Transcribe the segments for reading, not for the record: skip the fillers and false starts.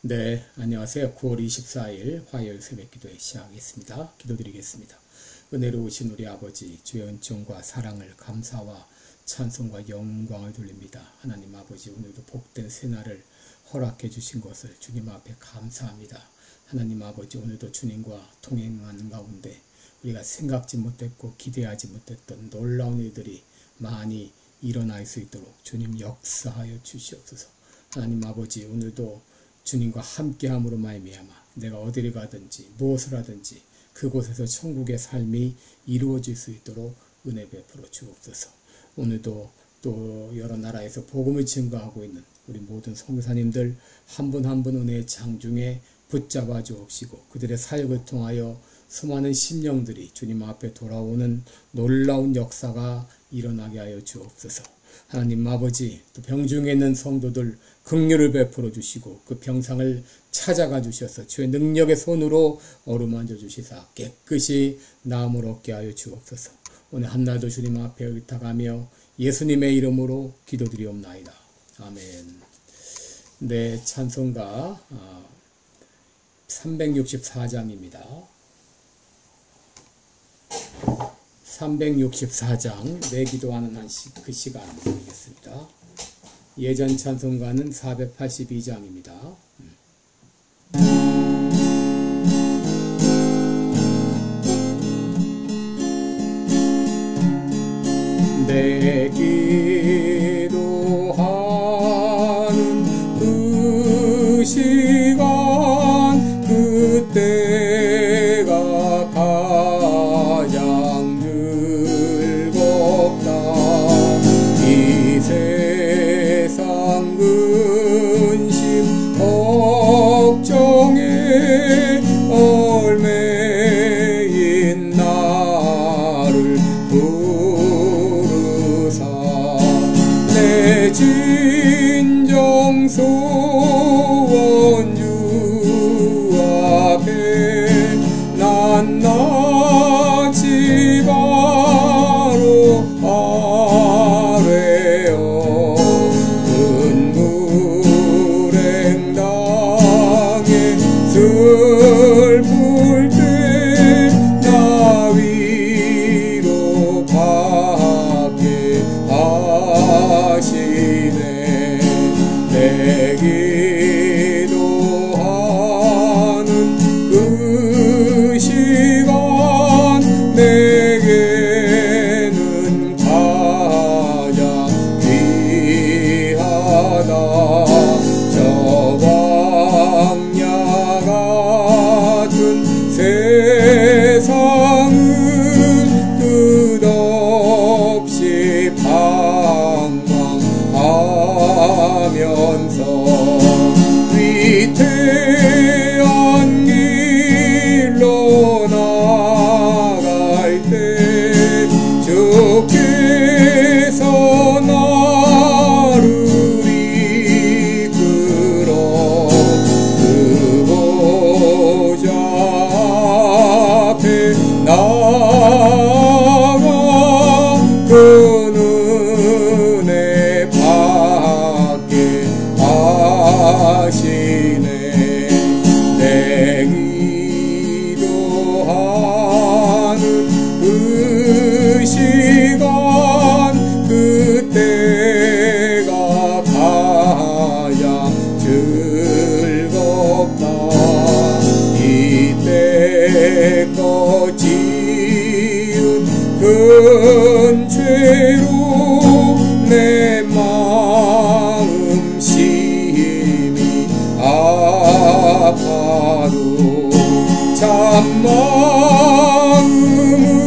네, 안녕하세요. 9월 24일 화요일 새벽 기도회 시작하겠습니다. 기도드리겠습니다. 은혜로우신 우리 아버지, 주의 은총과 사랑을 감사와 찬송과 영광을 돌립니다. 하나님 아버지, 오늘도 복된 새날을 허락해 주신 것을 주님 앞에 감사합니다. 하나님 아버지, 오늘도 주님과 동행하는 가운데 우리가 생각지 못했고 기대하지 못했던 놀라운 일들이 많이 일어날 수 있도록 주님 역사하여 주시옵소서. 하나님 아버지, 오늘도 주님과 함께함으로 말미암아 내가 어디를 가든지 무엇을 하든지 그곳에서 천국의 삶이 이루어질 수 있도록 은혜 베풀어 주옵소서. 오늘도 또 여러 나라에서 복음을 증거하고 있는 우리 모든 선교사님들 한 분 한 분 은혜의 장중에 붙잡아 주옵시고 그들의 사역을 통하여 수많은 심령들이 주님 앞에 돌아오는 놀라운 역사가 일어나게 하여 주옵소서. 하나님 아버지, 또 병중에 있는 성도들 긍휼을 베풀어 주시고 그 병상을 찾아가 주셔서 주의 능력의 손으로 어루만져 주시사 깨끗이 나음을 얻게 하여 주옵소서. 오늘 한날도 주님 앞에 의탁하며 예수님의 이름으로 기도드리옵나이다. 아멘. 네, 찬송가 364장입니다. 364장 내 기도하는 그 시간 드리겠습니다. 예전 찬송가는 482장입니다. 내 기도하는 그 시간 그때가 가장 즐겁다. 이 세상 근심 걱정에 얽매인 나를 부르사 내 진정 소원 주 앞에 낱낱이 바로 아뢰어 근무랭당에 슬플 때 나 위로 받게 하시네. 내 기도하는 그 시간 내게는 가장 귀하다. 저 광야 같은 세상을 끝없이 방황하면서 위태한 길로 나갈 때 주께서 나를 이끌어 그 보좌 앞에 나아가 그 은혜 받게 하시네. 내 기도하는 그 시간 그때가 가장 즐겁다. 이때껏 지은 큰 죄로 내 마음 심히 아파도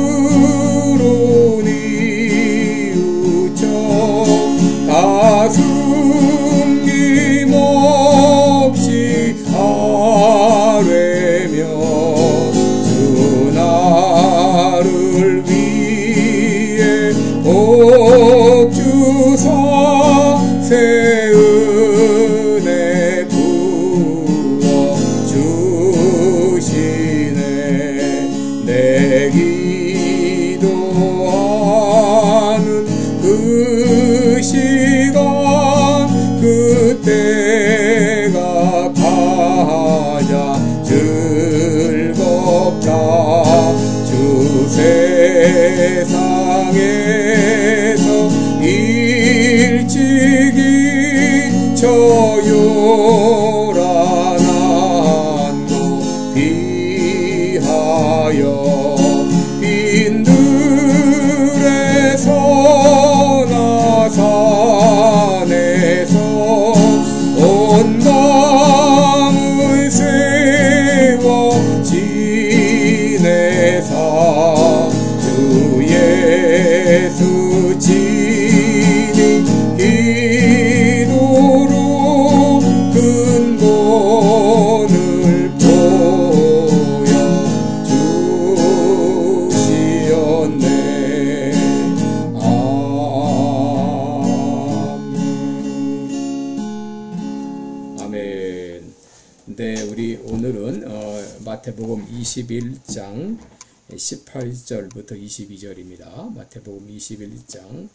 참마음으로 뉘우쳐 가슴 힘없이 아뢰며 주 나를 위해 복 주사 새 은혜 부어 주시네. 저 요란한 곳 비하여 빈들에서 나산에서 온 마음을 세워 지내사 주 예수 지니 기도로 근본을 보여주시었네. 아멘. 네, 우리 오늘은 마태복음 21장 18절부터 22절입니다. 마태복음 21장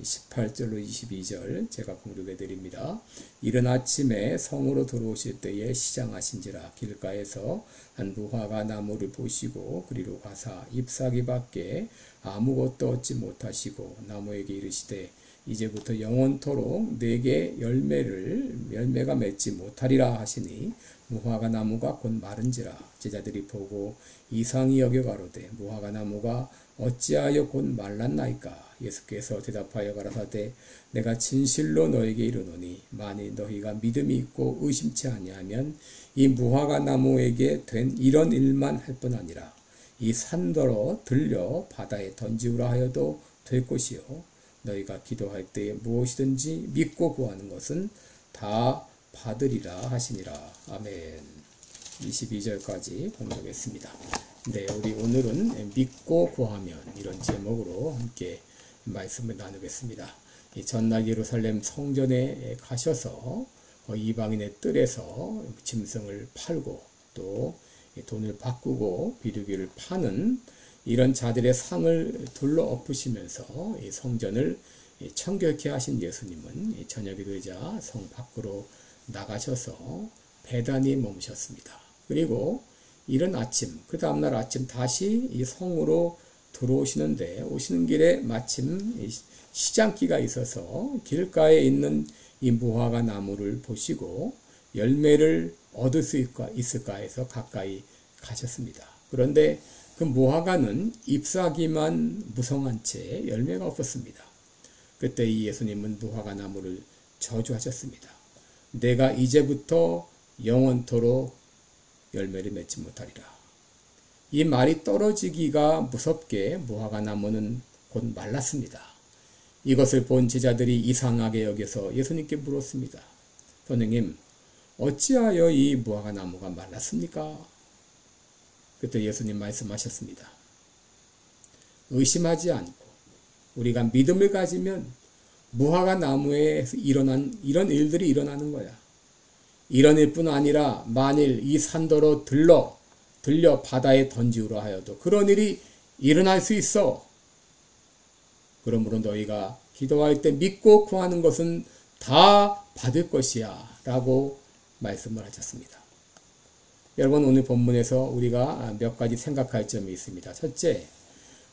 18절로 22절 제가 봉독해 드립니다. 이른 아침에 성으로 들어오실 때에 시장하신지라 길가에서 한 무화과 나무를 보시고 그리로 가사 잎사귀 밖에 아무것도 얻지 못하시고 나무에게 이르시되 이제부터 영원토록 내게 열매가 맺지 못하리라 하시니 무화과 나무가 곧 마른지라. 제자들이 보고 이상히 여겨 가로되 무화과 나무가 어찌하여 곧 말랐나이까. 예수께서 대답하여 가라사대 내가 진실로 너에게 이르노니 만일 너희가 믿음이 있고 의심치 아니하면 이 무화과 나무에게 된 이런 일만 할 뿐 아니라 이 산더러 들려 바다에 던지우라 하여도 될 것이요 너희가 기도할 때에 무엇이든지 믿고 구하는 것은 다 받으리라 하시니라. 아멘. 22절까지 봉독했습니다. 네, 우리 오늘은 믿고 구하면 이런 제목으로 함께 말씀을 나누겠습니다. 전날 예루살렘 성전에 가셔서 이방인의 뜰에서 짐승을 팔고 또 돈을 바꾸고 비둘기를 파는 이런 자들의 상을 둘러 엎으시면서 이 성전을 청결케 하신 예수님은 저녁이 되자 성 밖으로 나가셔서 배단이 머무셨습니다. 그리고 이른 아침, 그 다음날 아침 다시 이 성으로 들어오시는데 오시는 길에 마침 시장기가 있어서 길가에 있는 이 무화과 나무를 보시고 열매를 얻을 수 있을까 해서 가까이 가셨습니다. 그런데 그 무화과는 잎사귀만 무성한 채 열매가 없었습니다. 그때 이 예수님은 무화과 나무를 저주하셨습니다. 내가 이제부터 영원토록 열매를 맺지 못하리라. 이 말이 떨어지기가 무섭게 무화과 나무는 곧 말랐습니다. 이것을 본 제자들이 이상하게 여겨서 예수님께 물었습니다. 선생님, 어찌하여 이 무화과 나무가 말랐습니까? 그때 예수님 말씀하셨습니다. 의심하지 않고 우리가 믿음을 가지면 무화과 나무에서 일어난 이런 일들이 일어나는 거야. 이런 일뿐 아니라 만일 이 산더러 들려 바다에 던지우라 하여도 그런 일이 일어날 수 있어. 그러므로 너희가 기도할 때 믿고 구하는 것은 다 받을 것이야 라고 말씀을 하셨습니다. 여러분, 오늘 본문에서 우리가 몇 가지 생각할 점이 있습니다. 첫째,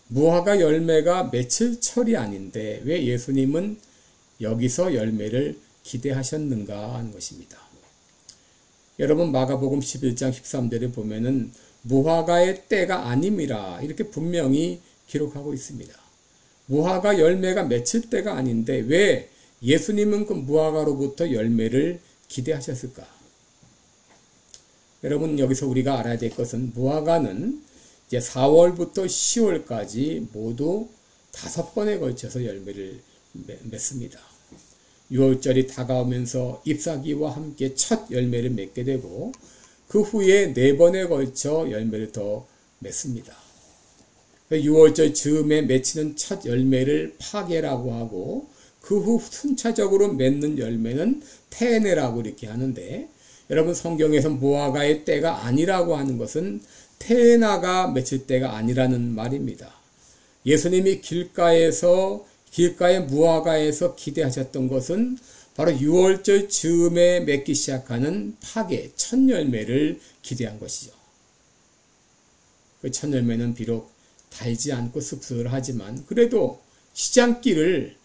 무화과 열매가 맺힐 철이 아닌데 왜 예수님은 여기서 열매를 기대하셨는가 하는 것입니다. 여러분, 마가복음 11장 13절에 보면은 무화과의 때가 아님이라 이렇게 분명히 기록하고 있습니다. 무화과 열매가 맺힐 때가 아닌데 왜 예수님은 그 무화과로부터 열매를 기대하셨을까? 여러분, 여기서 우리가 알아야 될 것은 무화과는 이제 4월부터 10월까지 모두 5번에 걸쳐서 열매를 맺습니다. 6월절이 다가오면서 잎사귀와 함께 첫 열매를 맺게 되고 그 후에 4번에 걸쳐 열매를 더 맺습니다. 6월절 즈음에 맺히는 첫 열매를 파게라고 하고 그 후 순차적으로 맺는 열매는 테네라고 이렇게 하는데, 여러분, 성경에서 무화과의 때가 아니라고 하는 것은 테나가 맺힐 때가 아니라는 말입니다. 예수님이 길가의 무화과에서 기대하셨던 것은 바로 6월절 즈음에 맺기 시작하는 파게, 첫 열매를 기대한 것이죠. 그 첫 열매는 비록 달지 않고 씁쓸하지만 그래도 시장길을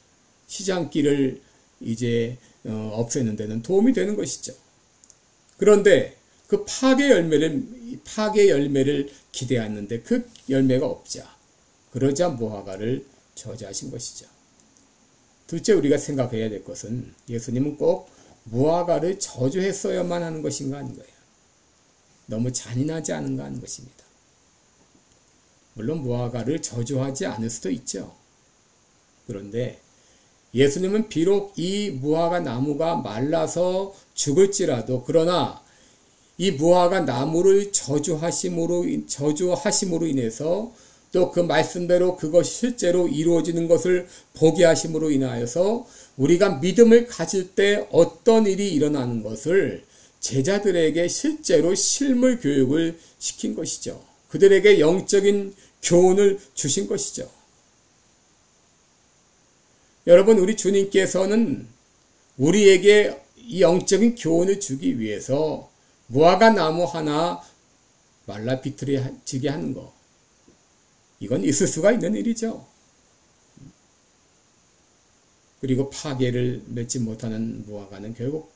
이제 없애는 데는 도움이 되는 것이죠. 그런데 그 파괴 열매를 기대했는데 그 열매가 없자, 그러자 무화과를 저주하신 것이죠. 둘째, 우리가 생각해야 될 것은 예수님은 꼭 무화과를 저주했어야만 하는 것인가 하는 거예요. 너무 잔인하지 않은가 하는 것입니다. 물론 무화과를 저주하지 않을 수도 있죠. 그런데 예수님은 비록 이 무화과 나무가 말라서 죽을지라도, 그러나 이 무화과 나무를 저주하심으로 인해서 또 그 말씀대로 그것이 실제로 이루어지는 것을 보게 하심으로 인하여서 우리가 믿음을 가질 때 어떤 일이 일어나는 것을 제자들에게 실제로 실물 교육을 시킨 것이죠. 그들에게 영적인 교훈을 주신 것이죠. 여러분, 우리 주님께서는 우리에게 이 영적인 교훈을 주기 위해서 무화과 나무 하나 말라 비틀어지게 하는 것, 이건 있을 수가 있는 일이죠. 그리고 파괴를 맺지 못하는 무화과는 결국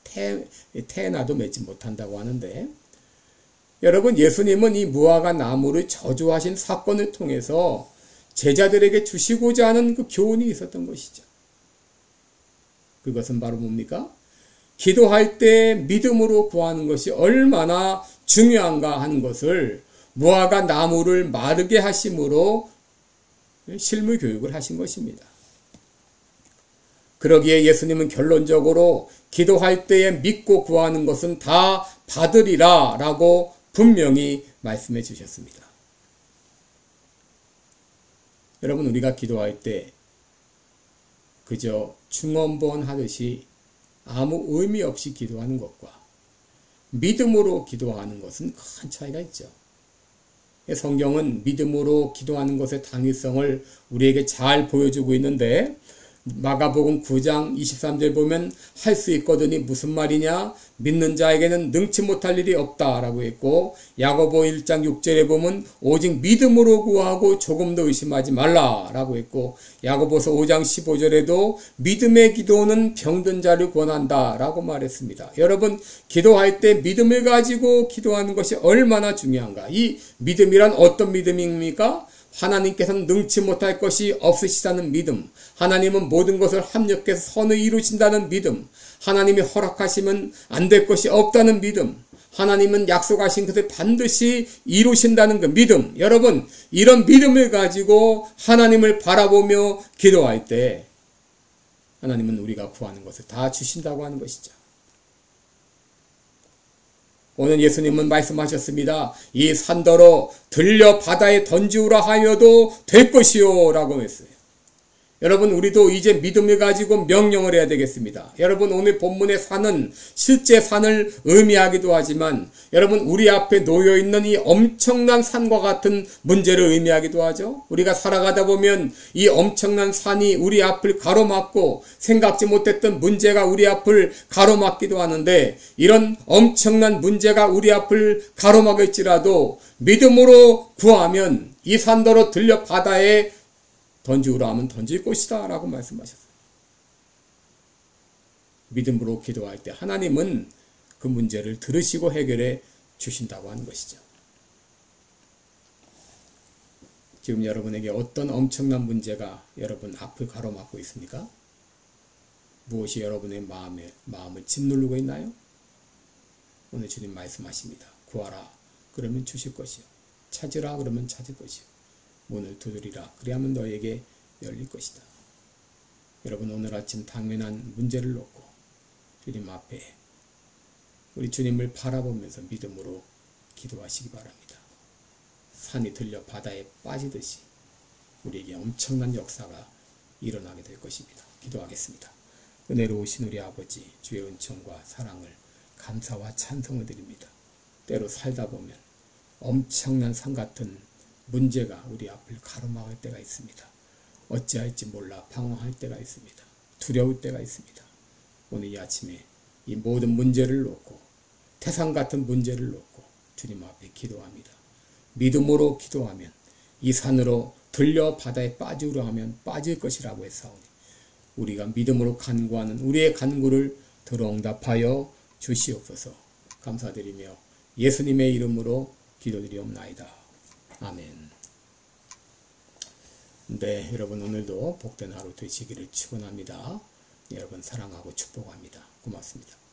태나도 맺지 못한다고 하는데, 여러분, 예수님은 이 무화과 나무를 저주하신 사건을 통해서 제자들에게 주시고자 하는 그 교훈이 있었던 것이죠. 그것은 바로 뭡니까? 기도할 때 믿음으로 구하는 것이 얼마나 중요한가 하는 것을 무화과 나무를 마르게 하심으로 실물 교육을 하신 것입니다. 그러기에 예수님은 결론적으로 기도할 때에 믿고 구하는 것은 다 받으리라 라고 분명히 말씀해 주셨습니다. 여러분, 우리가 기도할 때 그저 중언부언 하듯이 아무 의미 없이 기도하는 것과 믿음으로 기도하는 것은 큰 차이가 있죠. 성경은 믿음으로 기도하는 것의 당위성을 우리에게 잘 보여주고 있는데, 마가복음 9장 23절 보면 할 수 있거든이 무슨 말이냐? 믿는 자에게는 능치 못할 일이 없다라고 했고, 야고보 1장 6절에 보면 오직 믿음으로 구하고 조금도 의심하지 말라라고 했고, 야고보서 5장 15절에도 믿음의 기도는 병든 자를 권한다라고 말했습니다. 여러분, 기도할 때 믿음을 가지고 기도하는 것이 얼마나 중요한가? 이 믿음이란 어떤 믿음입니까? 하나님께서는 능치 못할 것이 없으시다는 믿음, 하나님은 모든 것을 합력해서 선을 이루신다는 믿음, 하나님이 허락하시면 안 될 것이 없다는 믿음, 하나님은 약속하신 것을 반드시 이루신다는 그 믿음. 여러분, 이런 믿음을 가지고 하나님을 바라보며 기도할 때 하나님은 우리가 구하는 것을 다 주신다고 하는 것이죠. 오늘 예수님은 말씀하셨습니다. 이 산더러 들려 바다에 던지우라 하여도 될 것이요 라고 했어요. 여러분, 우리도 이제 믿음을 가지고 명령을 해야 되겠습니다. 여러분, 오늘 본문의 산은 실제 산을 의미하기도 하지만, 여러분, 우리 앞에 놓여있는 이 엄청난 산과 같은 문제를 의미하기도 하죠. 우리가 살아가다 보면 이 엄청난 산이 우리 앞을 가로막고 생각지 못했던 문제가 우리 앞을 가로막기도 하는데, 이런 엄청난 문제가 우리 앞을 가로막을지라도 믿음으로 구하면 이 산더러 들려 바다에 던지우라 하면 던질 것이다 라고 말씀하셨어요. 믿음으로 기도할 때 하나님은 그 문제를 들으시고 해결해 주신다고 하는 것이죠. 지금 여러분에게 어떤 엄청난 문제가 여러분 앞을 가로막고 있습니까? 무엇이 여러분의 마음을 짓누르고 있나요? 오늘 주님 말씀하십니다. 구하라 그러면 주실 것이요, 찾으라 그러면 찾을 것이요, 문을 두드리라 그리하면 너에게 열릴 것이다. 여러분, 오늘 아침 당면한 문제를 놓고 주님 앞에 우리 주님을 바라보면서 믿음으로 기도하시기 바랍니다. 산이 들려 바다에 빠지듯이 우리에게 엄청난 역사가 일어나게 될 것입니다. 기도하겠습니다. 은혜로우신 우리 아버지, 주의 은총과 사랑을 감사와 찬송을 드립니다. 때로 살다 보면 엄청난 산 같은 문제가 우리 앞을 가로막을 때가 있습니다. 어찌할지 몰라 방황할 때가 있습니다. 두려울 때가 있습니다. 오늘 이 아침에 이 모든 문제를 놓고, 태산 같은 문제를 놓고 주님 앞에 기도합니다. 믿음으로 기도하면 이 산으로 들려 바다에 빠지려 하면 빠질 것이라고 했사오니 우리가 믿음으로 간구하는 우리의 간구를 들어 응답하여 주시옵소서. 감사드리며 예수님의 이름으로 기도드리옵나이다. 아멘. 네, 여러분 오늘도 복된 하루 되시기를 축원합니다. 여러분 사랑하고 축복합니다. 고맙습니다.